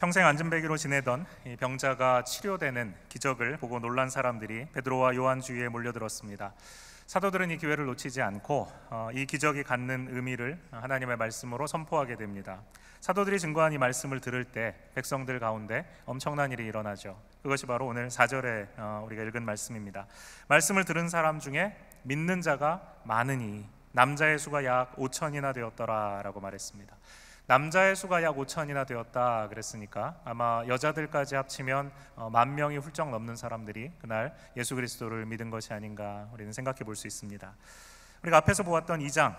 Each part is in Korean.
평생 안진뱅이로 지내던 이 병자가 치료되는 기적을 보고 놀란 사람들이 베드로와 요한 주위에 몰려들었습니다. 사도들은 이 기회를 놓치지 않고 이 기적이 갖는 의미를 하나님의 말씀으로 선포하게 됩니다. 사도들이 증거한 이 말씀을 들을 때 백성들 가운데 엄청난 일이 일어나죠. 그것이 바로 오늘 4절에 우리가 읽은 말씀입니다. 말씀을 들은 사람 중에 믿는 자가 많으니 남자의 수가 약 5천이나 되었더라 라고 말했습니다. 남자의 수가 약 5천이나 되었다 그랬으니까 아마 여자들까지 합치면 10,000명이 훌쩍 넘는 사람들이 그날 예수 그리스도를 믿은 것이 아닌가 우리는 생각해 볼 수 있습니다. 우리가 앞에서 보았던 2장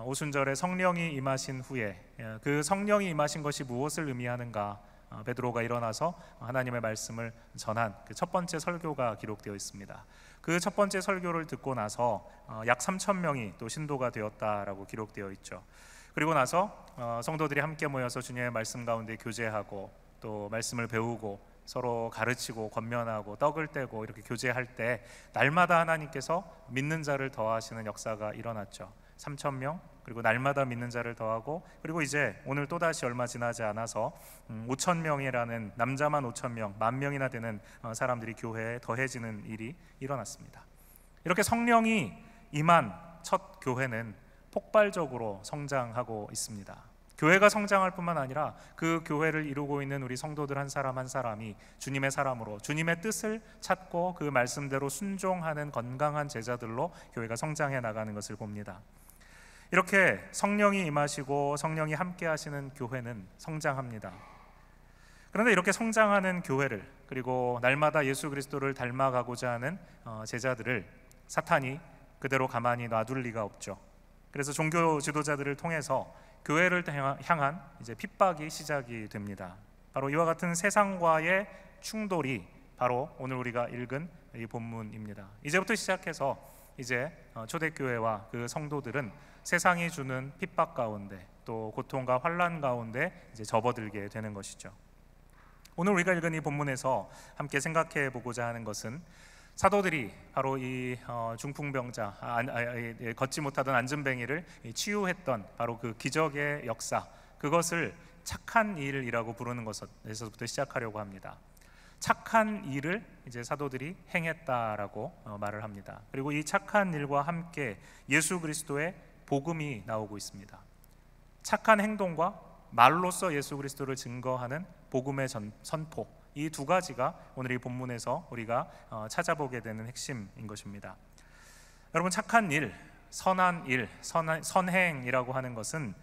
오순절에 성령이 임하신 후에 그 성령이 임하신 것이 무엇을 의미하는가, 베드로가 일어나서 하나님의 말씀을 전한 그 첫 번째 설교가 기록되어 있습니다. 그 첫 번째 설교를 듣고 나서 약 3,000명이 또 신도가 되었다라고 기록되어 있죠. 그리고 나서 성도들이 함께 모여서 주님의 말씀 가운데 교제하고 또 말씀을 배우고 서로 가르치고 권면하고 떡을 떼고 이렇게 교제할 때 날마다 하나님께서 믿는 자를 더하시는 역사가 일어났죠. 3,000명, 그리고 날마다 믿는 자를 더하고, 그리고 이제 오늘 또다시 얼마 지나지 않아서 5,000명이라는 남자만 5,000명, 10,000명이나 되는 사람들이 교회에 더해지는 일이 일어났습니다. 이렇게 성령이 임한 첫 교회는 폭발적으로 성장하고 있습니다. 교회가 성장할 뿐만 아니라 그 교회를 이루고 있는 우리 성도들 한 사람 한 사람이 주님의 사람으로 주님의 뜻을 찾고 그 말씀대로 순종하는 건강한 제자들로 교회가 성장해 나가는 것을 봅니다. 이렇게 성령이 임하시고 성령이 함께 하시는 교회는 성장합니다. 그런데 이렇게 성장하는 교회를, 그리고 날마다 예수 그리스도를 닮아가고자 하는 제자들을 사탄이 그대로 가만히 놔둘 리가 없죠. 그래서 종교 지도자들을 통해서 교회를 향한 이제 핍박이 시작이 됩니다. 바로 이와 같은 세상과의 충돌이 바로 오늘 우리가 읽은 이 본문입니다. 이제부터 시작해서 이제 초대교회와 그 성도들은 세상이 주는 핍박 가운데 또 고통과 환난 가운데 이제 접어들게 되는 것이죠. 오늘 우리가 읽은 이 본문에서 함께 생각해 보고자 하는 것은 사도들이 바로 이 중풍병자, 걷지 못하던 안진뱅이를 치유했던 바로 그 기적의 역사, 그것을 착한 일이라고 부르는 것에서부터 시작하려고 합니다. 착한 일을 이제 사도들이 행했다라고 말을 합니다. 그리고 이 착한 일과 함께 예수 그리스도의 복음이 나오고 있습니다. 착한 행동과 말로써 예수 그리스도를 증거하는 복음의 선포, 이 두 가지가 오늘 이 본문에서 우리가 찾아보게 되는 핵심인 것입니다. 여러분, 착한 일, 선한 일, 선행이라고 하는 것은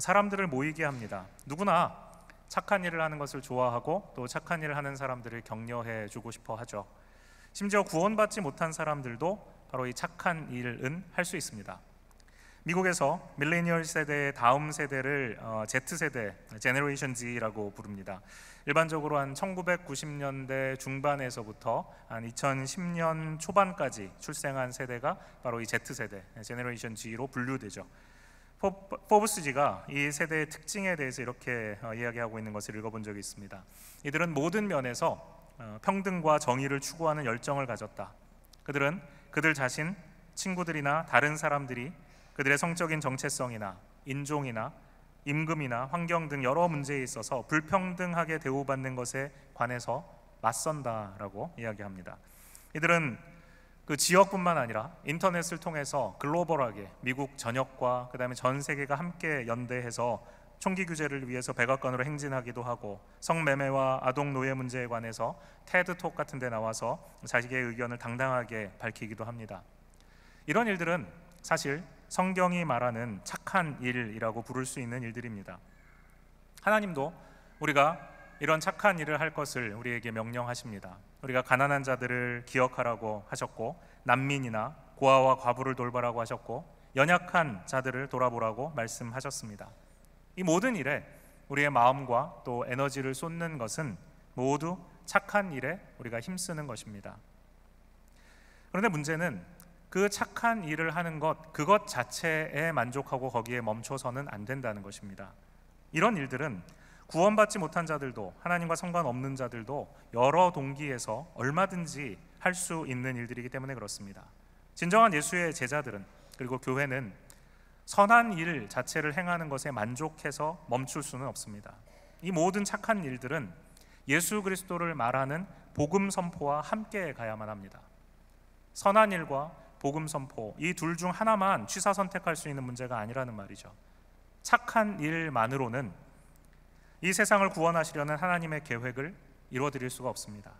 사람들을 모이게 합니다. 누구나 착한 일을 하는 것을 좋아하고 또 착한 일을 하는 사람들을 격려해 주고 싶어 하죠. 심지어 구원받지 못한 사람들도 바로 이 착한 일은 할 수 있습니다. 미국에서 밀레니얼 세대의 다음 세대를 Z세대, 제너레이션 Z라고 부릅니다. 일반적으로 한 1990년대 중반에서부터 한 2010년 초반까지 출생한 세대가 바로 이 Z세대, 제너레이션 G로 분류되죠. 포브스지가 이 세대의 특징에 대해서 이렇게 이야기하고 있는 것을 읽어본 적이 있습니다. 이들은 모든 면에서 평등과 정의를 추구하는 열정을 가졌다. 그들은 그들 자신, 친구들이나 다른 사람들이 그들의 성적인 정체성이나 인종이나 임금이나 환경 등 여러 문제에 있어서 불평등하게 대우받는 것에 관해서 맞선다라고 이야기합니다. 이들은 그 지역뿐만 아니라 인터넷을 통해서 글로벌하게 미국 전역과 그 다음에 전 세계가 함께 연대해서 총기 규제를 위해서 백악관으로 행진하기도 하고, 성매매와 아동 노예 문제에 관해서 테드톡 같은 데 나와서 자기의 의견을 당당하게 밝히기도 합니다. 이런 일들은 사실 성경이 말하는 착한 일이라고 부를 수 있는 일들입니다. 하나님도 우리가 이런 착한 일을 할 것을 우리에게 명령하십니다. 우리가 가난한 자들을 기억하라고 하셨고, 난민이나 고아와 과부를 돌보라고 하셨고, 연약한 자들을 돌아보라고 말씀하셨습니다. 이 모든 일에 우리의 마음과 또 에너지를 쏟는 것은 모두 착한 일에 우리가 힘쓰는 것입니다. 그런데 문제는 그 착한 일을 하는 것, 그것 자체에 만족하고 거기에 멈춰서는 안 된다는 것입니다. 이런 일들은 구원받지 못한 자들도 하나님과 상관없는 자들도 여러 동기에서 얼마든지 할 수 있는 일들이기 때문에 그렇습니다. 진정한 예수의 제자들은, 그리고 교회는 선한 일 자체를 행하는 것에 만족해서 멈출 수는 없습니다. 이 모든 착한 일들은 예수 그리스도를 말하는 복음 선포와 함께 가야만 합니다. 선한 일과 복음 선포, 이 둘 중 하나만 취사 선택할 수 있는 문제가 아니라는 말이죠. 착한 일만으로는 이 세상을 구원하시려는 하나님의 계획을 이루어드릴 수가 없습니다.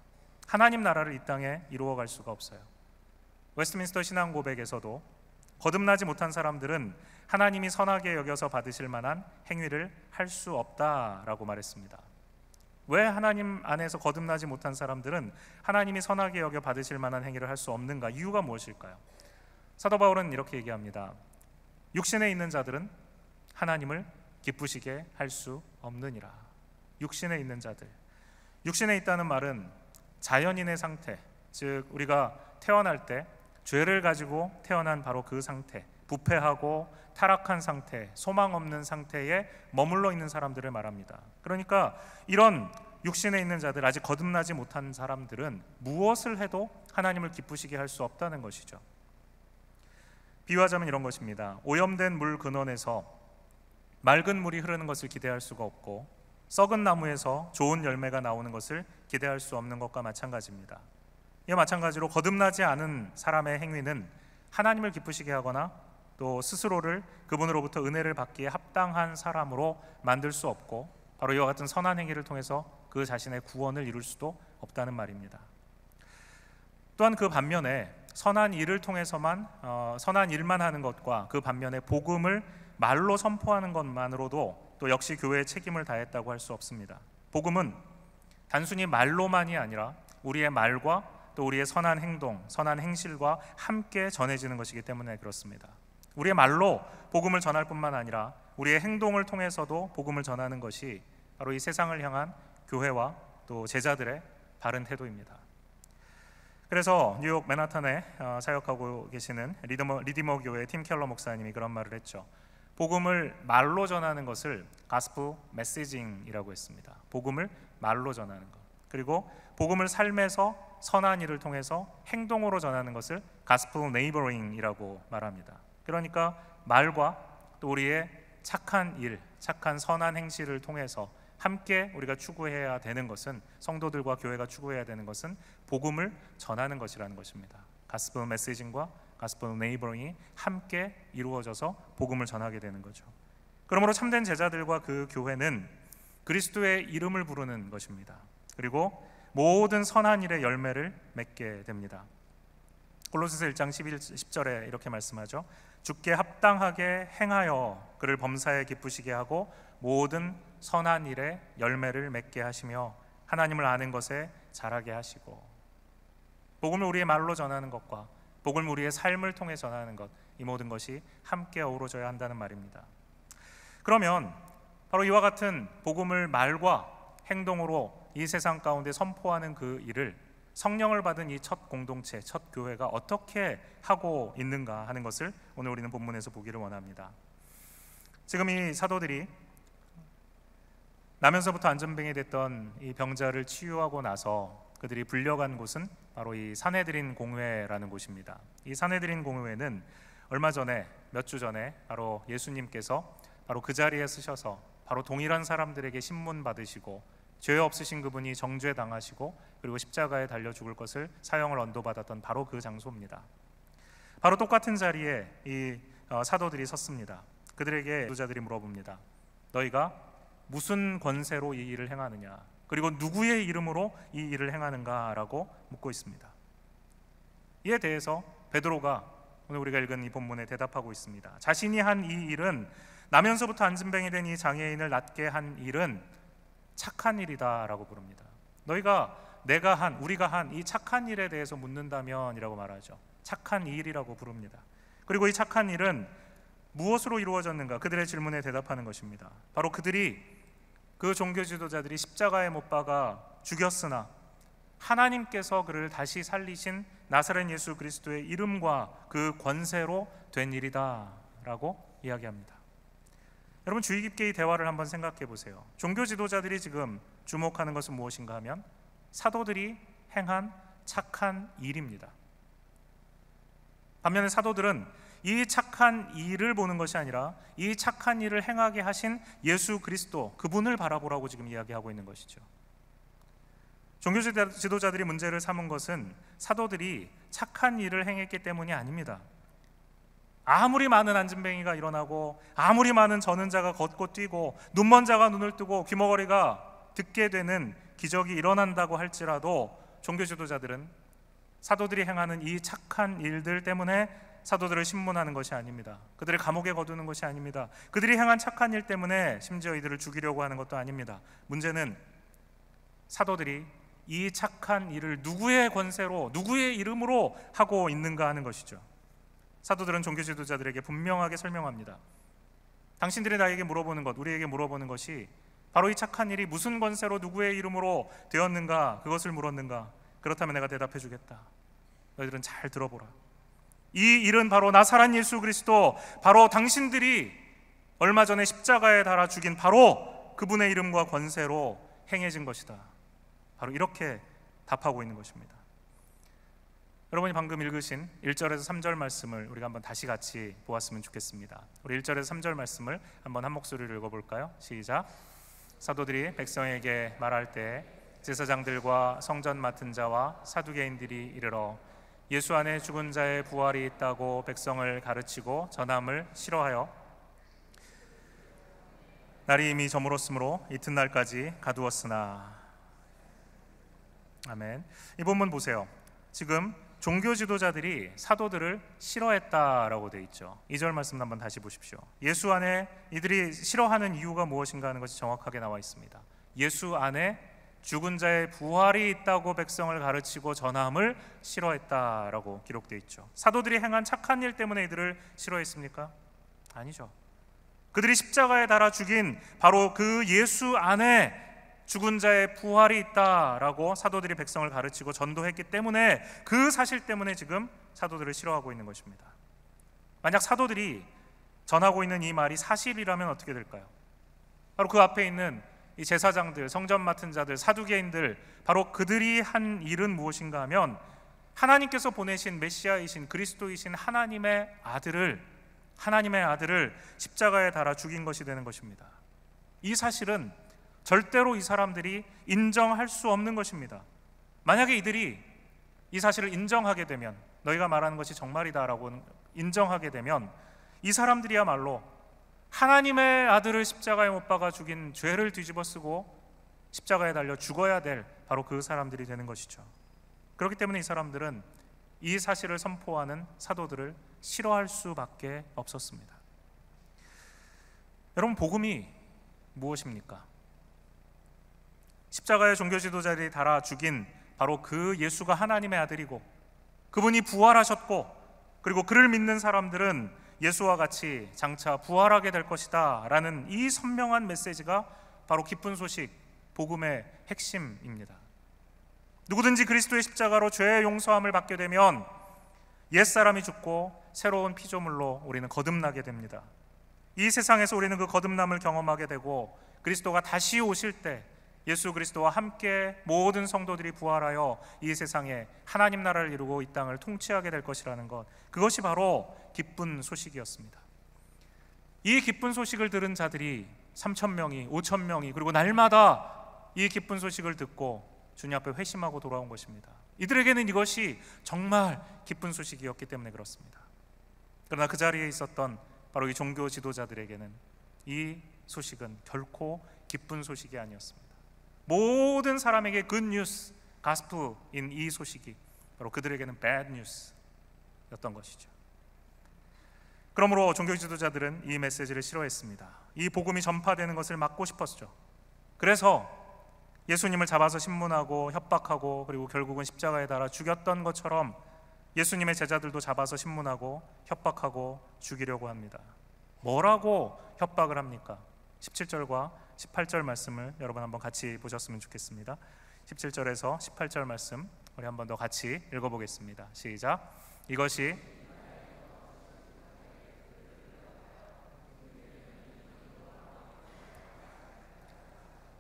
하나님 나라를 이 땅에 이루어갈 수가 없어요. 웨스트민스터 신앙 고백에서도 거듭나지 못한 사람들은 하나님이 선하게 여겨서 받으실 만한 행위를 할 수 없다라고 말했습니다. 왜 하나님 안에서 거듭나지 못한 사람들은 하나님이 선하게 여겨 받으실 만한 행위를 할 수 없는가? 이유가 무엇일까요? 사도 바울은 이렇게 얘기합니다. 육신에 있는 자들은 하나님을 기쁘시게 할 수 없느니라. 육신에 있는 자들, 육신에 있다는 말은 자연인의 상태, 즉 우리가 태어날 때 죄를 가지고 태어난 바로 그 상태, 부패하고 타락한 상태, 소망 없는 상태에 머물러 있는 사람들을 말합니다. 그러니까 이런 육신에 있는 자들, 아직 거듭나지 못한 사람들은 무엇을 해도 하나님을 기쁘시게 할 수 없다는 것이죠. 비유하자면 이런 것입니다. 오염된 물 근원에서 맑은 물이 흐르는 것을 기대할 수가 없고, 썩은 나무에서 좋은 열매가 나오는 것을 기대할 수 없는 것과 마찬가지입니다. 이와 마찬가지로 거듭나지 않은 사람의 행위는 하나님을 기쁘시게 하거나 또 스스로를 그분으로부터 은혜를 받기에 합당한 사람으로 만들 수 없고, 바로 이와 같은 선한 행위를 통해서 그 자신의 구원을 이룰 수도 없다는 말입니다. 또한 그 반면에 선한 일을 통해서만 선한 일만 하는 것과 그 반면에 복음을 말로 선포하는 것만으로도 또 역시 교회의 책임을 다했다고 할 수 없습니다. 복음은 단순히 말로만이 아니라 우리의 말과 또 우리의 선한 행동, 선한 행실과 함께 전해지는 것이기 때문에 그렇습니다. 우리의 말로 복음을 전할 뿐만 아니라 우리의 행동을 통해서도 복음을 전하는 것이 바로 이 세상을 향한 교회와 또 제자들의 바른 태도입니다. 그래서 뉴욕 맨하탄에 사역하고 계시는 리디머 교회의 팀 켈러 목사님이 그런 말을 했죠. 복음을 말로 전하는 것을 가스펠 메시징이라고 했습니다. 복음을 말로 전하는 것, 그리고 복음을 삶에서 선한 일을 통해서 행동으로 전하는 것을 가스펠 네이버링이라고 말합니다. 그러니까 말과 또 우리의 착한 일, 착한 선한 행실을 통해서 함께 우리가 추구해야 되는 것은, 성도들과 교회가 추구해야 되는 것은 복음을 전하는 것이라는 것입니다. 가스펠 메시징과 가스펠 네이버링이 함께 이루어져서 복음을 전하게 되는 거죠. 그러므로 참된 제자들과 그 교회는 그리스도의 이름을 부르는 것입니다. 그리고 모든 선한 일의 열매를 맺게 됩니다. 골로새서 1장 10절에 이렇게 말씀하죠. 주께 합당하게 행하여 그를 범사에 기쁘시게 하고 모든 선한 일의 열매를 맺게 하시며 하나님을 아는 것에 자라게 하시고. 복음을 우리의 말로 전하는 것과 복음을 우리의 삶을 통해 전하는 것, 이 모든 것이 함께 어우러져야 한다는 말입니다. 그러면 바로 이와 같은 복음을 말과 행동으로 이 세상 가운데 선포하는 그 일을 성령을 받은 이 첫 공동체, 첫 교회가 어떻게 하고 있는가 하는 것을 오늘 우리는 본문에서 보기를 원합니다. 지금 이 사도들이 나면서부터 안전병이 됐던 이 병자를 치유하고 나서 그들이 불려간 곳은 바로 이 산헤드린 공회라는 곳입니다. 이 산헤드린 공회는 얼마 전에, 몇 주 전에 바로 예수님께서 바로 그 자리에 쓰셔서 바로 동일한 사람들에게 신문 받으시고 죄 없으신 그분이 정죄 당하시고 그리고 십자가에 달려 죽을 것을 사형을 언도받았던 바로 그 장소입니다. 바로 똑같은 자리에 이 사도들이 섰습니다. 그들에게 지도자들이 물어봅니다. 너희가 무슨 권세로 이 일을 행하느냐, 그리고 누구의 이름으로 이 일을 행하는가라고 묻고 있습니다. 이에 대해서 베드로가 오늘 우리가 읽은 이 본문에 대답하고 있습니다. 자신이 한 이 일은, 나면서부터 안진병이 된 이 장애인을 낫게 한 일은 착한 일이다라고 부릅니다. 너희가, 내가 한, 우리가 한 이 착한 일에 대해서 묻는다면 이라고 말하죠. 착한 일이라고 부릅니다. 그리고 이 착한 일은 무엇으로 이루어졌는가? 그들의 질문에 대답하는 것입니다. 바로 그 종교 지도자들이 십자가에 못 박아 죽였으나 하나님께서 그를 다시 살리신 나사렛 예수 그리스도의 이름과 그 권세로 된 일이다라고 이야기합니다. 여러분, 주의 깊게 이 대화를 한번 생각해 보세요. 종교 지도자들이 지금 주목하는 것은 무엇인가 하면 사도들이 행한 착한 일입니다. 반면에 사도들은 이 착한 일을 보는 것이 아니라 이 착한 일을 행하게 하신 예수 그리스도, 그분을 바라보라고 지금 이야기하고 있는 것이죠. 종교 지도자들이 문제를 삼은 것은 사도들이 착한 일을 행했기 때문이 아닙니다. 아무리 많은 안진뱅이가 일어나고 아무리 많은 저는 자가 걷고 뛰고 눈먼 자가 눈을 뜨고 귀머거리가 듣게 되는 기적이 일어난다고 할지라도 종교 지도자들은 사도들이 행하는 이 착한 일들 때문에 사도들을 신문하는 것이 아닙니다. 그들을 감옥에 거두는 것이 아닙니다. 그들이 행한 착한 일 때문에 심지어 이들을 죽이려고 하는 것도 아닙니다. 문제는 사도들이 이 착한 일을 누구의 권세로, 누구의 이름으로 하고 있는가 하는 것이죠. 사도들은 종교 지도자들에게 분명하게 설명합니다. 당신들이 나에게 물어보는 것, 우리에게 물어보는 것이 바로 이 착한 일이 무슨 권세로 누구의 이름으로 되었는가, 그것을 물었는가. 그렇다면 내가 대답해 주겠다. 너희들은 잘 들어보라. 이 일은 바로 나사렛 예수 그리스도, 바로 당신들이 얼마 전에 십자가에 달아 죽인 바로 그분의 이름과 권세로 행해진 것이다. 바로 이렇게 답하고 있는 것입니다. 여러분이 방금 읽으신 1절에서 3절 말씀을 우리가 한번 다시 같이 보았으면 좋겠습니다. 우리 1절에서 3절 말씀을 한번 한 목소리로 읽어볼까요? 시작. 사도들이 백성에게 말할 때 제사장들과 성전 맡은 자와 사두개인들이 이르러 예수 안에 죽은 자의 부활이 있다고 백성을 가르치고 전함을 싫어하여 날이 이미 저물었으므로 이튿날까지 가두었으나. 아멘. 이 본문 보세요. 지금 종교 지도자들이 사도들을 싫어했다라고 되어 있죠. 2절 말씀 한번 다시 보십시오. 예수 안에 이들이 싫어하는 이유가 무엇인가 하는 것이 정확하게 나와 있습니다. 예수 안에 죽은 자의 부활이 있다고 백성을 가르치고 전함을 싫어했다라고 기록되어 있죠. 사도들이 행한 착한 일 때문에 이들을 싫어했습니까? 아니죠. 그들이 십자가에 달아 죽인 바로 그 예수 안에 죽은 자의 부활이 있다라고 사도들이 백성을 가르치고 전도했기 때문에 그 사실 때문에 지금 사도들을 싫어하고 있는 것입니다. 만약 사도들이 전하고 있는 이 말이 사실이라면 어떻게 될까요? 바로 그 앞에 있는 이 제사장들, 성전 맡은 자들, 사두개인들, 바로 그들이 한 일은 무엇인가 하면 하나님께서 보내신 메시아이신 그리스도이신 하나님의 아들을 십자가에 달아 죽인 것이 되는 것입니다. 이 사실은 절대로 이 사람들이 인정할 수 없는 것입니다. 만약에 이들이 이 사실을 인정하게 되면, 너희가 말하는 것이 정말이다라고 인정하게 되면, 이 사람들이야말로 하나님의 아들을 십자가에 못 박아 죽인 죄를 뒤집어 쓰고 십자가에 달려 죽어야 될 바로 그 사람들이 되는 것이죠. 그렇기 때문에 이 사람들은 이 사실을 선포하는 사도들을 싫어할 수밖에 없었습니다. 여러분, 복음이 무엇입니까? 십자가의 종교 지도자들이 달아 죽인 바로 그 예수가 하나님의 아들이고 그분이 부활하셨고, 그리고 그를 믿는 사람들은 예수와 같이 장차 부활하게 될 것이다 라는 이 선명한 메시지가 바로 기쁜 소식, 복음의 핵심입니다. 누구든지 그리스도의 십자가로 죄의 용서함을 받게 되면 옛사람이 죽고 새로운 피조물로 우리는 거듭나게 됩니다. 이 세상에서 우리는 그 거듭남을 경험하게 되고, 그리스도가 다시 오실 때 예수 그리스도와 함께 모든 성도들이 부활하여 이 세상에 하나님 나라를 이루고 이 땅을 통치하게 될 것이라는 것, 그것이 바로 기쁜 소식이었습니다. 이 기쁜 소식을 들은 자들이 3,000명이, 5,000명이, 그리고 날마다 이 기쁜 소식을 듣고 주님 앞에 회심하고 돌아온 것입니다. 이들에게는 이것이 정말 기쁜 소식이었기 때문에 그렇습니다. 그러나 그 자리에 있었던 바로 이 종교 지도자들에게는 이 소식은 결코 기쁜 소식이 아니었습니다. 모든 사람에게 good news, 가스프인 이 소식이 바로 그들에게는 bad news였던 것이죠. 그러므로 종교 지도자들은 이 메시지를 싫어했습니다. 이 복음이 전파되는 것을 막고 싶었죠. 그래서 예수님을 잡아서 신문하고 협박하고, 그리고 결국은 십자가에 달아 죽였던 것처럼 예수님의 제자들도 잡아서 신문하고 협박하고 죽이려고 합니다. 뭐라고 협박을 합니까? 17절과 18절 말씀을 여러분 한번 같이 보셨으면 좋겠습니다. 17절에서 18절 말씀 우리 한번 더 같이 읽어보겠습니다. 시작. 이것이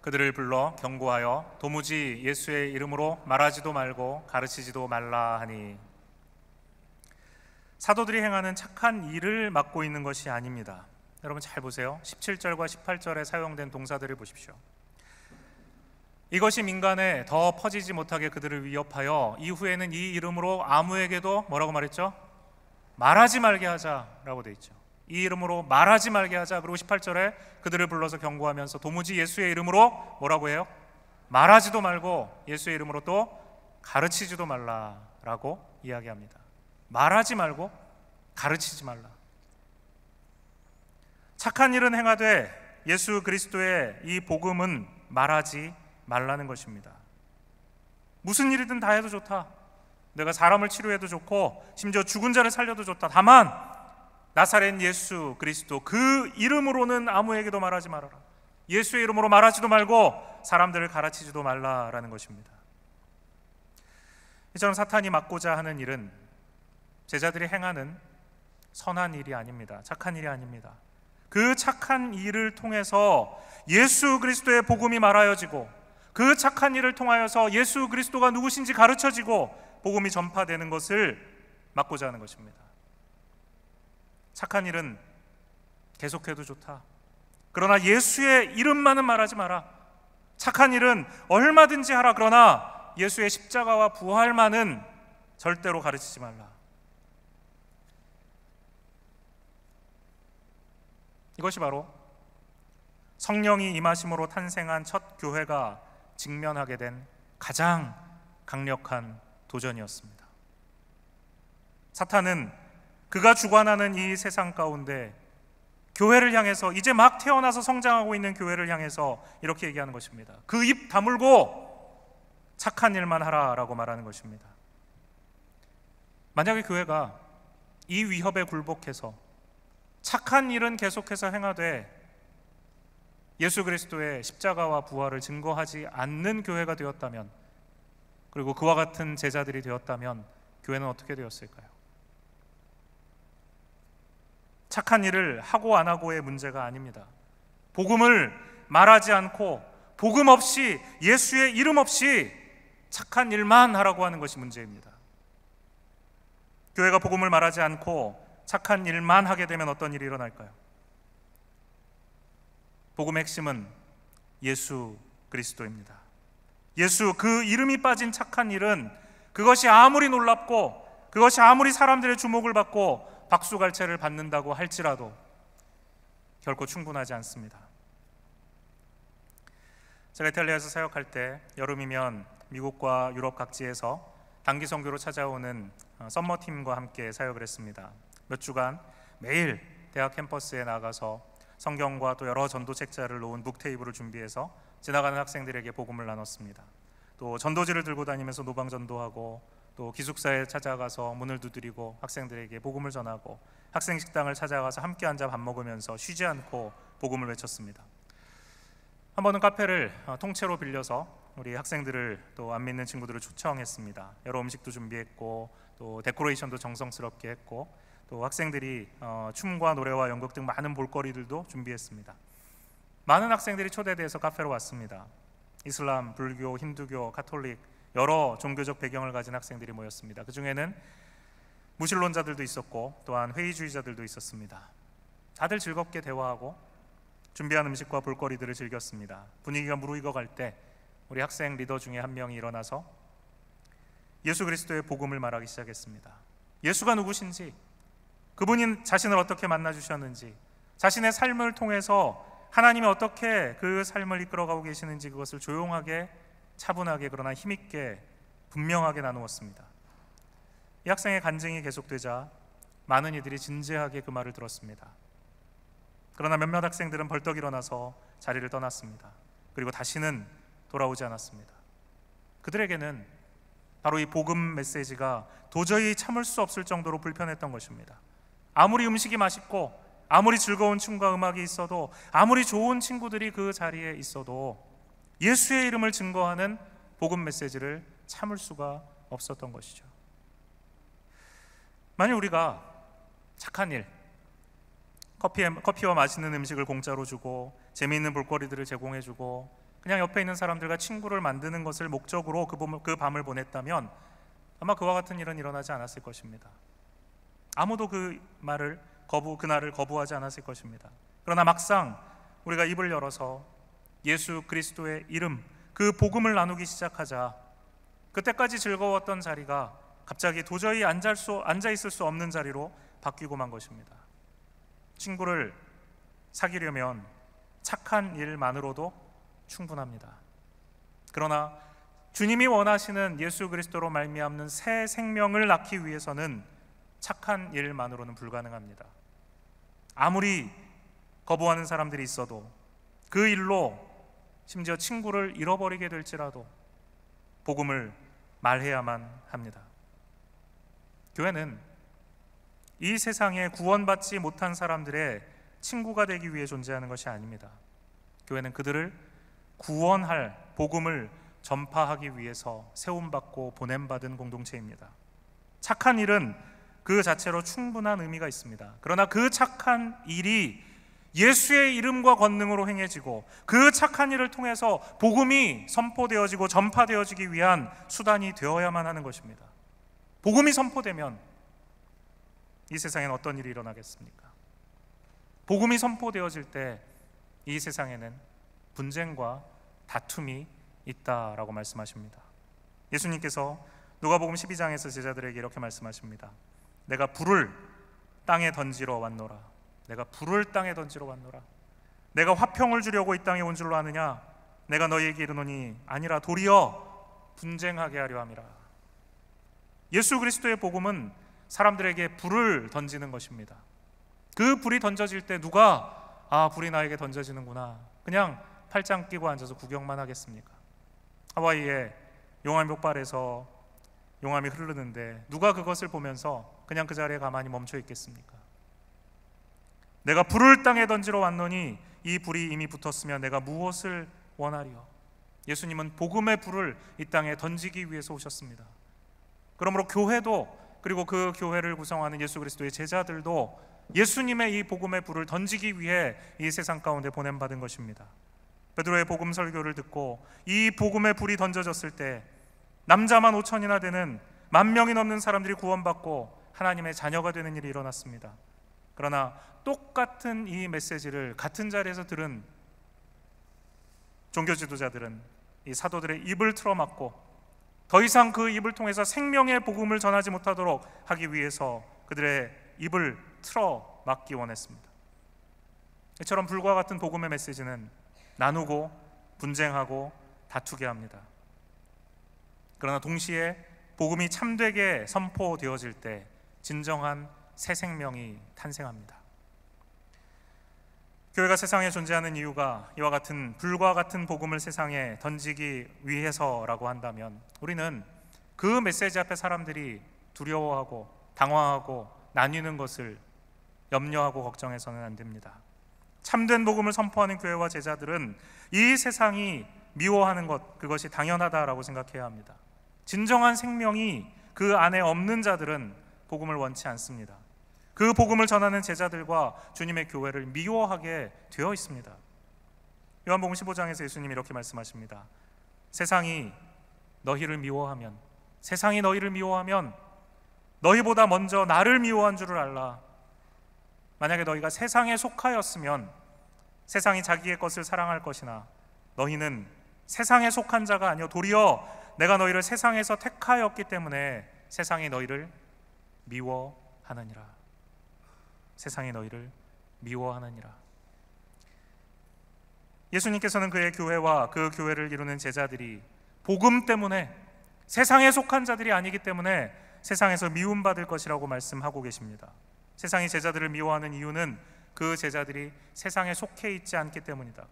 그들을 불러 경고하여 도무지 예수의 이름으로 말하지도 말고 가르치지도 말라 하니. 사도들이 행하는 착한 일을 맡고 있는 것이 아닙니다. 여러분 잘 보세요. 17절과 18절에 사용된 동사들을 보십시오. 이것이 민간에 더 퍼지지 못하게 그들을 위협하여 이후에는 이 이름으로 아무에게도 뭐라고 말했죠? 말하지 말게 하자라고 돼 있죠. 이 이름으로 말하지 말게 하자. 그리고 18절에 그들을 불러서 경고하면서 도무지 예수의 이름으로 뭐라고 해요? 말하지도 말고 예수의 이름으로 또 가르치지도 말라라고 이야기합니다. 말하지 말고 가르치지 말라. 착한 일은 행하되 예수 그리스도의 이 복음은 말하지 말라는 것입니다. 무슨 일이든 다 해도 좋다. 내가 사람을 치료해도 좋고 심지어 죽은 자를 살려도 좋다. 다만 나사렛 예수 그리스도 그 이름으로는 아무에게도 말하지 말아라. 예수의 이름으로 말하지도 말고 사람들을 가르치지도 말라라는 것입니다. 이처럼 사탄이 막고자 하는 일은 제자들이 행하는 선한 일이 아닙니다. 착한 일이 아닙니다. 그 착한 일을 통해서 예수 그리스도의 복음이 말하여지고 그 착한 일을 통하여서 예수 그리스도가 누구신지 가르쳐지고 복음이 전파되는 것을 막고자 하는 것입니다. 착한 일은 계속해도 좋다. 그러나 예수의 이름만은 말하지 마라. 착한 일은 얼마든지 하라. 그러나 예수의 십자가와 부활만은 절대로 가르치지 말라. 이것이 바로 성령이 임하심으로 탄생한 첫 교회가 직면하게 된 가장 강력한 도전이었습니다. 사탄은 그가 주관하는 이 세상 가운데 교회를 향해서, 이제 막 태어나서 성장하고 있는 교회를 향해서 이렇게 얘기하는 것입니다. 그 입 다물고 착한 일만 하라라고 말하는 것입니다. 만약에 교회가 이 위협에 굴복해서 착한 일은 계속해서 행하되 예수 그리스도의 십자가와 부활을 증거하지 않는 교회가 되었다면, 그리고 그와 같은 제자들이 되었다면 교회는 어떻게 되었을까요? 착한 일을 하고 안 하고의 문제가 아닙니다. 복음을 말하지 않고 복음 없이, 예수의 이름 없이 착한 일만 하라고 하는 것이 문제입니다. 교회가 복음을 말하지 않고 착한 일만 하게 되면 어떤 일이 일어날까요? 복음의 핵심은 예수 그리스도입니다. 예수, 그 이름이 빠진 착한 일은 그것이 아무리 놀랍고 그것이 아무리 사람들의 주목을 받고 박수갈채를 받는다고 할지라도 결코 충분하지 않습니다. 제가 이탈리아에서 사역할 때 여름이면 미국과 유럽 각지에서 단기 선교로 찾아오는 썸머팀과 함께 사역을 했습니다. 몇 주간 매일 대학 캠퍼스에 나가서 성경과 또 여러 전도 책자를 놓은 북테이블을 준비해서 지나가는 학생들에게 복음을 나눴습니다. 또 전도지를 들고 다니면서 노방전도하고, 또 기숙사에 찾아가서 문을 두드리고 학생들에게 복음을 전하고, 학생 식당을 찾아가서 함께 앉아 밥 먹으면서 쉬지 않고 복음을 외쳤습니다. 한 번은 카페를 통째로 빌려서 우리 학생들을, 또 안 믿는 친구들을 초청했습니다. 여러 음식도 준비했고 또 데코레이션도 정성스럽게 했고, 또 학생들이 춤과 노래와 연극 등 많은 볼거리들도 준비했습니다. 많은 학생들이 초대돼서 카페로 왔습니다. 이슬람, 불교, 힌두교, 가톨릭 여러 종교적 배경을 가진 학생들이 모였습니다. 그 중에는 무신론자들도 있었고 또한 회의주의자들도 있었습니다. 다들 즐겁게 대화하고 준비한 음식과 볼거리들을 즐겼습니다. 분위기가 무르익어갈 때 우리 학생 리더 중에 한 명이 일어나서 예수 그리스도의 복음을 말하기 시작했습니다. 예수가 누구신지, 그분이 자신을 어떻게 만나주셨는지, 자신의 삶을 통해서 하나님이 어떻게 그 삶을 이끌어가고 계시는지, 그것을 조용하게, 차분하게, 그러나 힘있게 분명하게 나누었습니다. 이 학생의 간증이 계속되자 많은 이들이 진지하게 그 말을 들었습니다. 그러나 몇몇 학생들은 벌떡 일어나서 자리를 떠났습니다. 그리고 다시는 돌아오지 않았습니다. 그들에게는 바로 이 복음 메시지가 도저히 참을 수 없을 정도로 불편했던 것입니다. 아무리 음식이 맛있고 아무리 즐거운 춤과 음악이 있어도, 아무리 좋은 친구들이 그 자리에 있어도 예수의 이름을 증거하는 복음 메시지를 참을 수가 없었던 것이죠. 만약 우리가 착한 일, 커피와 맛있는 음식을 공짜로 주고 재미있는 볼거리들을 제공해주고 그냥 옆에 있는 사람들과 친구를 만드는 것을 목적으로 그 밤을 보냈다면 아마 그와 같은 일은 일어나지 않았을 것입니다. 아무도 그날을 거부하지 않았을 것입니다. 그러나 막상 우리가 입을 열어서 예수 그리스도의 이름, 그 복음을 나누기 시작하자 그때까지 즐거웠던 자리가 갑자기 도저히 앉아 있을 수 없는 자리로 바뀌고 만 것입니다. 친구를 사귀려면 착한 일만으로도 충분합니다. 그러나 주님이 원하시는 예수 그리스도로 말미암는 새 생명을 낳기 위해서는 착한 일만으로는 불가능합니다. 아무리 거부하는 사람들이 있어도 그 일로 심지어 친구를 잃어버리게 될지라도 복음을 말해야만 합니다. 교회는 이 세상에 구원받지 못한 사람들의 친구가 되기 위해 존재하는 것이 아닙니다. 교회는 그들을 구원할 복음을 전파하기 위해서 세움받고 보냄받은 공동체입니다. 착한 일은 그 자체로 충분한 의미가 있습니다. 그러나 그 착한 일이 예수의 이름과 권능으로 행해지고 그 착한 일을 통해서 복음이 선포되어지고 전파되어지기 위한 수단이 되어야만 하는 것입니다. 복음이 선포되면 이 세상엔 어떤 일이 일어나겠습니까? 복음이 선포되어질 때 이 세상에는 분쟁과 다툼이 있다라고 말씀하십니다. 예수님께서 누가복음 12장에서 제자들에게 이렇게 말씀하십니다. 내가 불을 땅에 던지러 왔노라. 내가 불을 땅에 던지러 왔노라. 내가 화평을 주려고 이 땅에 온 줄로 아느냐? 내가 너희에게 이르노니 아니라 도리어 분쟁하게 하려 함이라. 예수 그리스도의 복음은 사람들에게 불을 던지는 것입니다. 그 불이 던져질 때 누가 불이 나에게 던져지는구나 그냥 팔짱 끼고 앉아서 구경만 하겠습니까? 하와이의 용암 폭발에서 용암이 흐르는데 누가 그것을 보면서 그냥 그 자리에 가만히 멈춰 있겠습니까? 내가 불을 땅에 던지러 왔노니 이 불이 이미 붙었으면 내가 무엇을 원하리요? 예수님은 복음의 불을 이 땅에 던지기 위해서 오셨습니다. 그러므로 교회도, 그리고 그 교회를 구성하는 예수 그리스도의 제자들도 예수님의 이 복음의 불을 던지기 위해 이 세상 가운데 보냄받은 것입니다. 베드로의 복음 설교를 듣고 이 복음의 불이 던져졌을 때 남자만 5천이나 되는 10,000명이 넘는 사람들이 구원받고 하나님의 자녀가 되는 일이 일어났습니다. 그러나 똑같은 이 메시지를 같은 자리에서 들은 종교 지도자들은 이 사도들의 입을 틀어막고 더 이상 그 입을 통해서 생명의 복음을 전하지 못하도록 하기 위해서 그들의 입을 틀어막기 원했습니다. 이처럼 불과 같은 복음의 메시지는 나누고 분쟁하고 다투게 합니다. 그러나 동시에 복음이 참되게 선포되어질 때 진정한 새 생명이 탄생합니다. 교회가 세상에 존재하는 이유가 이와 같은 불과 같은 복음을 세상에 던지기 위해서라고 한다면 우리는 그 메시지 앞에 사람들이 두려워하고 당황하고 나뉘는 것을 염려하고 걱정해서는 안 됩니다. 참된 복음을 선포하는 교회와 제자들은 이 세상이 미워하는 것, 그것이 당연하다라고 생각해야 합니다. 진정한 생명이 그 안에 없는 자들은 복음을 원치 않습니다. 그 복음을 전하는 제자들과 주님의 교회를 미워하게 되어 있습니다. 요한복음 15장에서 예수님이 이렇게 말씀하십니다. 세상이 너희를 미워하면 너희보다 먼저 나를 미워한 줄을 알라. 만약에 너희가 세상에 속하였으면 세상이 자기의 것을 사랑할 것이나 너희는 세상에 속한 자가 아니요 도리어 내가 너희를 세상에서 택하였기 때문에 세상이 너희를 미워하느니라. 세상이 너희를 미워하느니라. 예수님께서는 그의 교회와 그 교회를 이루는 제자들이 복음 때문에 세상에 속한 자들이 아니기 때문에 세상에서 미움받을 것이라고 말씀하고 계십니다. 세상이 제자들을 미워하는 이유는 그 제자들이 세상에 속해 있지 않기 때문이다.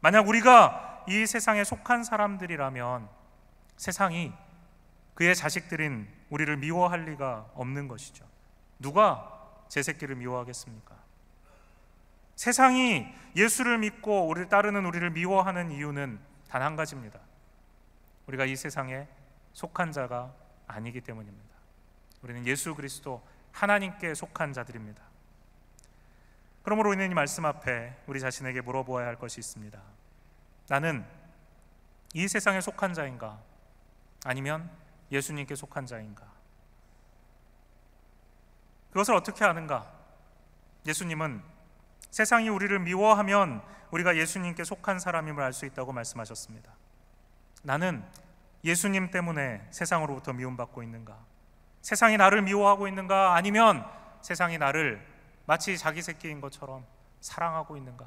만약 우리가 이 세상에 속한 사람들이라면 세상이 그의 자식들인 우리를 미워할 리가 없는 것이죠. 누가 제 새끼를 미워하겠습니까? 세상이 예수를 믿고 우리를 따르는 우리를 미워하는 이유는 단 한 가지입니다. 우리가 이 세상에 속한 자가 아니기 때문입니다. 우리는 예수 그리스도 하나님께 속한 자들입니다. 그러므로 우리는 이 말씀 앞에 우리 자신에게 물어보아야 할 것이 있습니다. 나는 이 세상에 속한 자인가? 아니면 예수님께 속한 자인가? 그것을 어떻게 아는가? 예수님은 세상이 우리를 미워하면 우리가 예수님께 속한 사람임을 알 수 있다고 말씀하셨습니다. 나는 예수님 때문에 세상으로부터 미움받고 있는가? 세상이 나를 미워하고 있는가? 아니면 세상이 나를 마치 자기 새끼인 것처럼 사랑하고 있는가?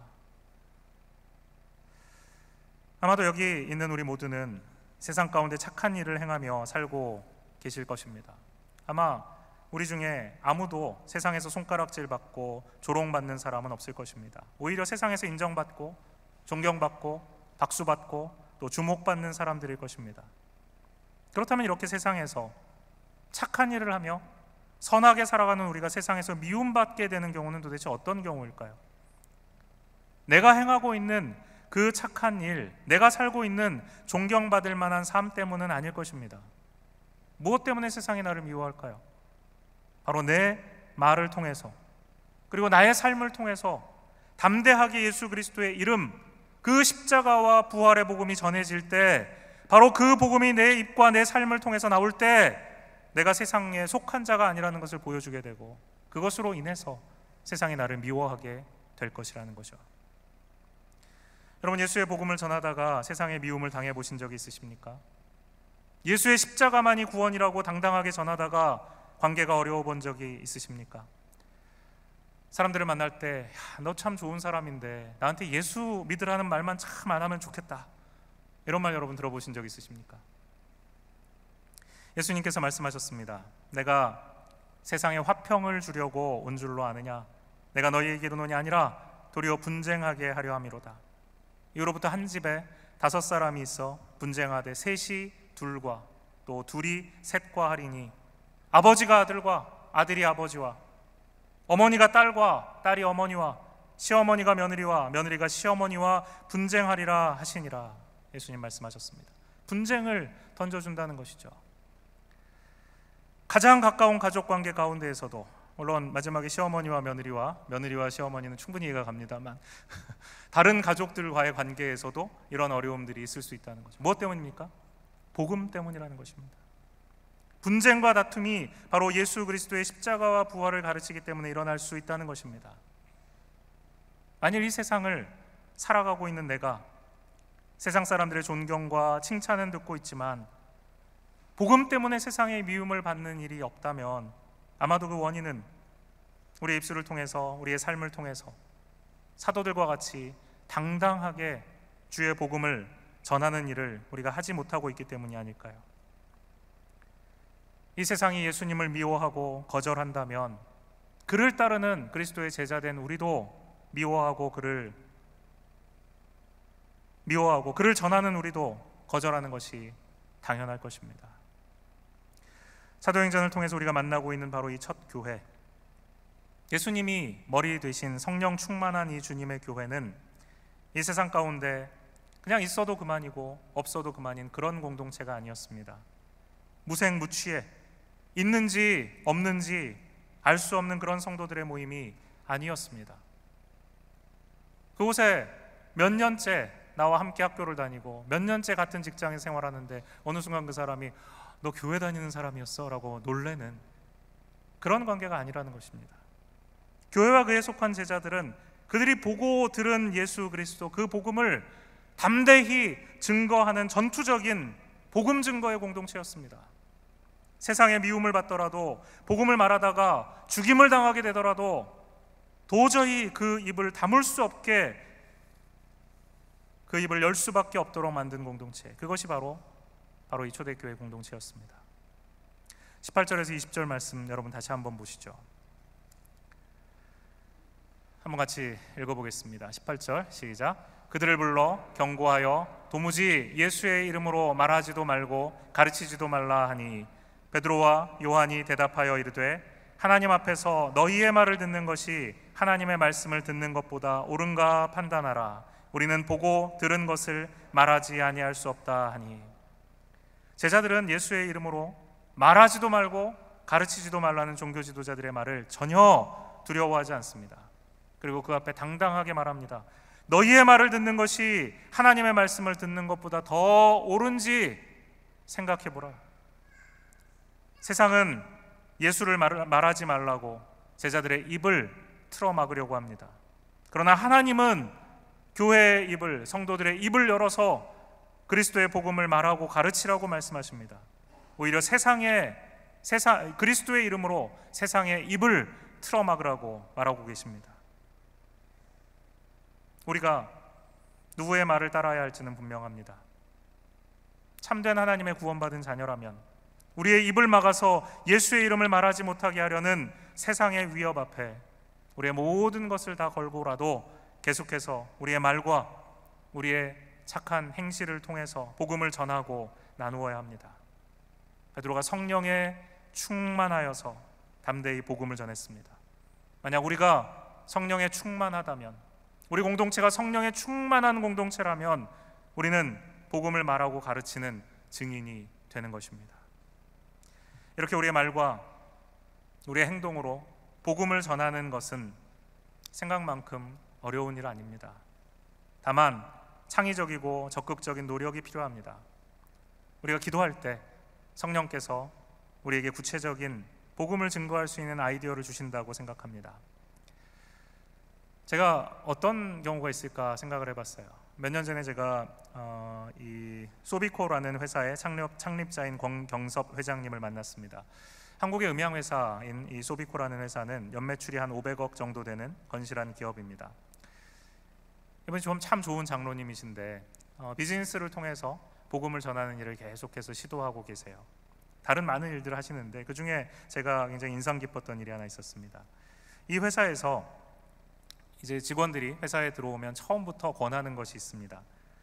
아마도 여기 있는 우리 모두는 세상 가운데 착한 일을 행하며 살고 계실 것입니다. 아마 우리 중에 아무도 세상에서 손가락질 받고 조롱받는 사람은 없을 것입니다. 오히려 세상에서 인정받고 존경받고 박수받고 또 주목받는 사람들일 것입니다. 그렇다면 이렇게 세상에서 착한 일을 하며 선하게 살아가는 우리가 세상에서 미움받게 되는 경우는 도대체 어떤 경우일까요? 내가 행하고 있는 그 착한 일, 내가 살고 있는 존경받을 만한 삶 때문은 아닐 것입니다. 무엇 때문에 세상이 나를 미워할까요? 바로 내 말을 통해서, 그리고 나의 삶을 통해서 담대하게 예수 그리스도의 이름, 그 십자가와 부활의 복음이 전해질 때, 바로 그 복음이 내 입과 내 삶을 통해서 나올 때 내가 세상에 속한 자가 아니라는 것을 보여주게 되고, 그것으로 인해서 세상이 나를 미워하게 될 것이라는 거죠. 여러분, 예수의 복음을 전하다가 세상의 미움을 당해보신 적이 있으십니까? 예수의 십자가만이 구원이라고 당당하게 전하다가 관계가 어려워 본 적이 있으십니까? 사람들을 만날 때 너 참 좋은 사람인데 나한테 예수 믿으라는 말만 참 안 하면 좋겠다, 이런 말 여러분 들어보신 적 있으십니까? 예수님께서 말씀하셨습니다. 내가 세상에 화평을 주려고 온 줄로 아느냐? 내가 너희에게 이르노니 아니라 도리어 분쟁하게 하려 함이로다. 이후로부터 한 집에 5사람이 있어 분쟁하되 셋이 둘과 또 둘이 셋과 하리니 아버지가 아들과 아들이 아버지와 어머니가 딸과 딸이 어머니와 시어머니가 며느리와 며느리가 시어머니와 분쟁하리라 하시니라. 예수님 말씀하셨습니다. 분쟁을 던져준다는 것이죠. 가장 가까운 가족관계 가운데에서도, 물론 마지막에 시어머니와 며느리와 시어머니는 충분히 이해가 갑니다만 다른 가족들과의 관계에서도 이런 어려움들이 있을 수 있다는 거죠. 무엇 때문입니까? 복음 때문이라는 것입니다. 분쟁과 다툼이 바로 예수 그리스도의 십자가와 부활을 가르치기 때문에 일어날 수 있다는 것입니다. 만일 이 세상을 살아가고 있는 내가 세상 사람들의 존경과 칭찬은 듣고 있지만 복음 때문에 세상의 미움을 받는 일이 없다면 아마도 그 원인은 우리의 입술을 통해서, 우리의 삶을 통해서 사도들과 같이 당당하게 주의 복음을 전하는 일을 우리가 하지 못하고 있기 때문이 아닐까요? 이 세상이 예수님을 미워하고 거절한다면 그를 따르는 그리스도의 제자된 우리도 미워하고 그를 전하는 우리도 거절하는 것이 당연할 것입니다. 사도행전을 통해서 우리가 만나고 있는 바로 이 첫 교회, 예수님이 머리 되신 성령 충만한 이 주님의 교회는 이 세상 가운데 그냥 있어도 그만이고 없어도 그만인 그런 공동체가 아니었습니다. 무색무취해 있는지 없는지 알 수 없는 그런 성도들의 모임이 아니었습니다. 그곳에 몇 년째 나와 함께 학교를 다니고 몇 년째 같은 직장에 생활하는데 어느 순간 그 사람이 너 교회 다니는 사람이었어? 라고 놀래는 그런 관계가 아니라는 것입니다. 교회와 그에 속한 제자들은 그들이 보고 들은 예수 그리스도, 그 복음을 담대히 증거하는 전투적인 복음 증거의 공동체였습니다. 세상의 미움을 받더라도, 복음을 말하다가 죽임을 당하게 되더라도 도저히 그 입을 다물 수 없게, 그 입을 열 수밖에 없도록 만든 공동체, 그것이 바로 이 초대교회 공동체였습니다. 18절에서 20절 말씀 여러분 다시 한번 보시죠. 한번 같이 읽어보겠습니다. 18절 시작. 그들을 불러 경고하여 도무지 예수의 이름으로 말하지도 말고 가르치지도 말라 하니 베드로와 요한이 대답하여 이르되 하나님 앞에서 너희의 말을 듣는 것이 하나님의 말씀을 듣는 것보다 옳은가 판단하라. 우리는 보고 들은 것을 말하지 아니할 수 없다 하니. 제자들은 예수의 이름으로 말하지도 말고 가르치지도 말라는 종교 지도자들의 말을 전혀 두려워하지 않습니다. 그리고 그 앞에 당당하게 말합니다. 너희의 말을 듣는 것이 하나님의 말씀을 듣는 것보다 더 옳은지 생각해보라. 세상은 예수를 말하지 말라고, 제자들의 입을 틀어막으려고 합니다. 그러나 하나님은 교회의 입을, 성도들의 입을 열어서 그리스도의 복음을 말하고 가르치라고 말씀하십니다. 오히려 그리스도의 이름으로 세상의 입을 틀어막으라고 말하고 계십니다. 우리가 누구의 말을 따라야 할지는 분명합니다. 참된 하나님의 구원받은 자녀라면 우리의 입을 막아서 예수의 이름을 말하지 못하게 하려는 세상의 위협 앞에 우리의 모든 것을 다 걸고라도 계속해서 우리의 말과 우리의 착한 행실을 통해서 복음을 전하고 나누어야 합니다. 베드로가 성령에 충만하여서 담대히 복음을 전했습니다. 만약 우리가 성령에 충만하다면, 우리 공동체가 성령에 충만한 공동체라면 우리는 복음을 말하고 가르치는 증인이 되는 것입니다. 이렇게 우리의 말과 우리의 행동으로 복음을 전하는 것은 생각만큼 어려운 일 아닙니다. 다만 창의적이고 적극적인 노력이 필요합니다. 우리가 기도할 때 성령께서 우리에게 구체적인 복음을 증거할 수 있는 아이디어를 주신다고 생각합니다. 제가 어떤 경우가 있을까 생각을 해봤어요. 몇 년 전에 제가 이 소비코라는 회사의 창립자인 권경섭 회장님을 만났습니다. 한국의 음향회사인 이 소비코라는 회사는 연매출이 한 500억 정도 되는 건실한 기업입니다. 이분이 참 좋은 장로님이신데 비즈니스를 통해서 복음을 전하는 일을 계속해서 시도하고 계세요. 다른 많은 일들을 하시는데 그 중에 제가 굉장히 인상 깊었던 일이 하나 있었습니다. 이 회사에서 이제 직원들이 회사에 들어오면 처음부터 권하는 것이 있습니다.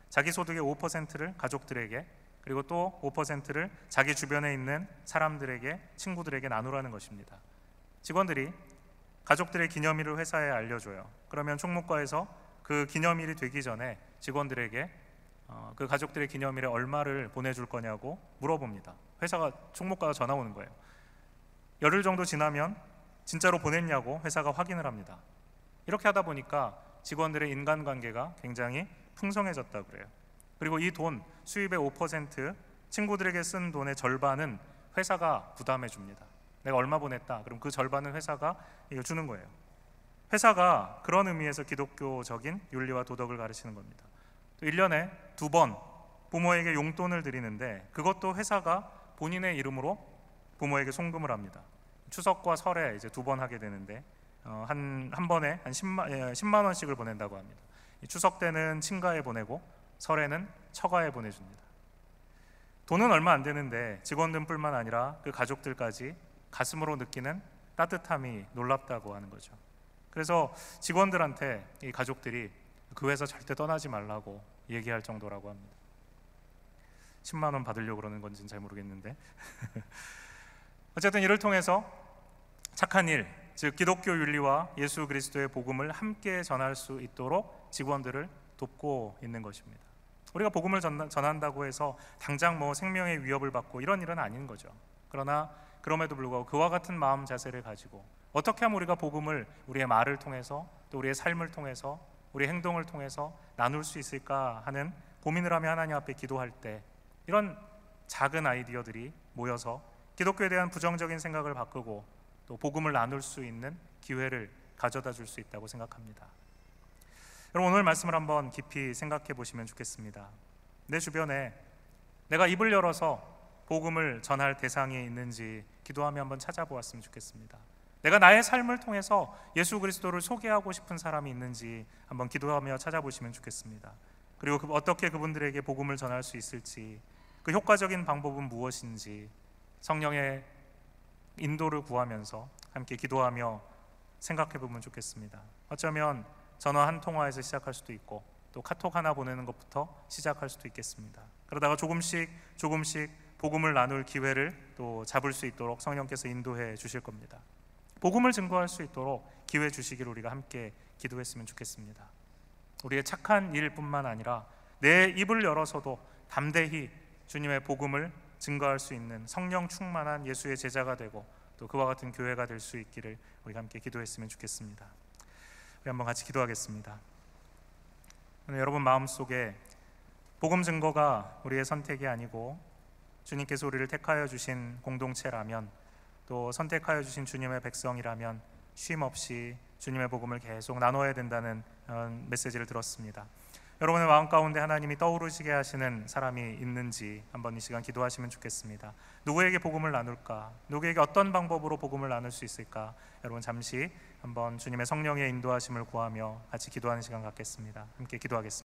자기 소득의 5%를 가족들에게, 그리고 또 5%를 자기 주변에 있는 사람들에게, 친구들에게 나누라는 것입니다. 직원들이 가족들의 기념일을 회사에 알려줘요. 그러면 총무과에서 그 기념일이 되기 전에 직원들에게 그 가족들의 기념일에 얼마를 보내줄 거냐고 물어봅니다. 총무과가 전화 오는 거예요. 열흘 정도 지나면 진짜로 보냈냐고 회사가 확인을 합니다. 이렇게 하다 보니까 직원들의 인간관계가 굉장히 풍성해졌다고 그래요. 그리고 이 돈, 수입의 5%, 친구들에게 쓴 돈의 절반은 회사가 부담해 줍니다. 내가 얼마 보냈다, 그럼 그 절반은 회사가 이거 주는 거예요. 회사가 그런 의미에서 기독교적인 윤리와 도덕을 가르치는 겁니다. 또 1년에 2번 부모에게 용돈을 드리는데 그것도 회사가 본인의 이름으로 부모에게 송금을 합니다. 추석과 설에 이제 2번 하게 되는데 한 번에 한 10만 원씩을 보낸다고 합니다. 추석 때는 친가에 보내고 설에는 처가에 보내줍니다. 돈은 얼마 안 되는데 직원들뿐만 아니라 그 가족들까지 가슴으로 느끼는 따뜻함이 놀랍다고 하는 거죠. 그래서 직원들한테 이 가족들이 그 회사 절대 떠나지 말라고 얘기할 정도라고 합니다. 10만 원 받으려고 그러는 건지는 잘 모르겠는데 어쨌든 이를 통해서 착한 일, 즉 기독교 윤리와 예수 그리스도의 복음을 함께 전할 수 있도록 직원들을 돕고 있는 것입니다. 우리가 복음을 전한다고 해서 당장 생명의 위협을 받고 이런 일은 아닌 거죠. 그러나 그럼에도 불구하고 그와 같은 마음 자세를 가지고 어떻게 하면 우리가 복음을 우리의 말을 통해서 또 우리의 삶을 통해서 우리의 행동을 통해서 나눌 수 있을까 하는 고민을 하며 하나님 앞에 기도할 때 이런 작은 아이디어들이 모여서 기독교에 대한 부정적인 생각을 바꾸고 또 복음을 나눌 수 있는 기회를 가져다 줄 수 있다고 생각합니다. 여러분, 오늘 말씀을 한번 깊이 생각해 보시면 좋겠습니다. 내 주변에 내가 입을 열어서 복음을 전할 대상이 있는지 기도하며 한번 찾아보았으면 좋겠습니다. 내가 나의 삶을 통해서 예수 그리스도를 소개하고 싶은 사람이 있는지 한번 기도하며 찾아보시면 좋겠습니다. 그리고 어떻게 그분들에게 복음을 전할 수 있을지, 그 효과적인 방법은 무엇인지 성령의 인도를 구하면서 함께 기도하며 생각해 보면 좋겠습니다. 어쩌면 전화 한 통화에서 시작할 수도 있고 또 카톡 하나 보내는 것부터 시작할 수도 있겠습니다. 그러다가 조금씩 복음을 나눌 기회를 또 잡을 수 있도록 성령께서 인도해 주실 겁니다. 복음을 증거할 수 있도록 기회 주시기를 우리가 함께 기도했으면 좋겠습니다. 우리의 착한 일뿐만 아니라 내 입을 열어서도 담대히 주님의 복음을 증거할 수 있는 성령 충만한 예수의 제자가 되고 또 그와 같은 교회가 될 수 있기를 우리가 함께 기도했으면 좋겠습니다. 우리 한번 같이 기도하겠습니다. 오늘 여러분 마음속에 복음 증거가 우리의 선택이 아니고 주님께서 우리를 택하여 주신 공동체라면, 또 선택하여 주신 주님의 백성이라면 쉼 없이 주님의 복음을 계속 나눠야 된다는 메시지를 들었습니다. 여러분의 마음 가운데 하나님이 떠오르시게 하시는 사람이 있는지 한번 이 시간 기도하시면 좋겠습니다. 누구에게 복음을 나눌까? 누구에게 어떤 방법으로 복음을 나눌 수 있을까? 여러분 잠시 한번 주님의 성령의 인도하심을 구하며 같이 기도하는 시간 갖겠습니다. 함께 기도하겠습니다.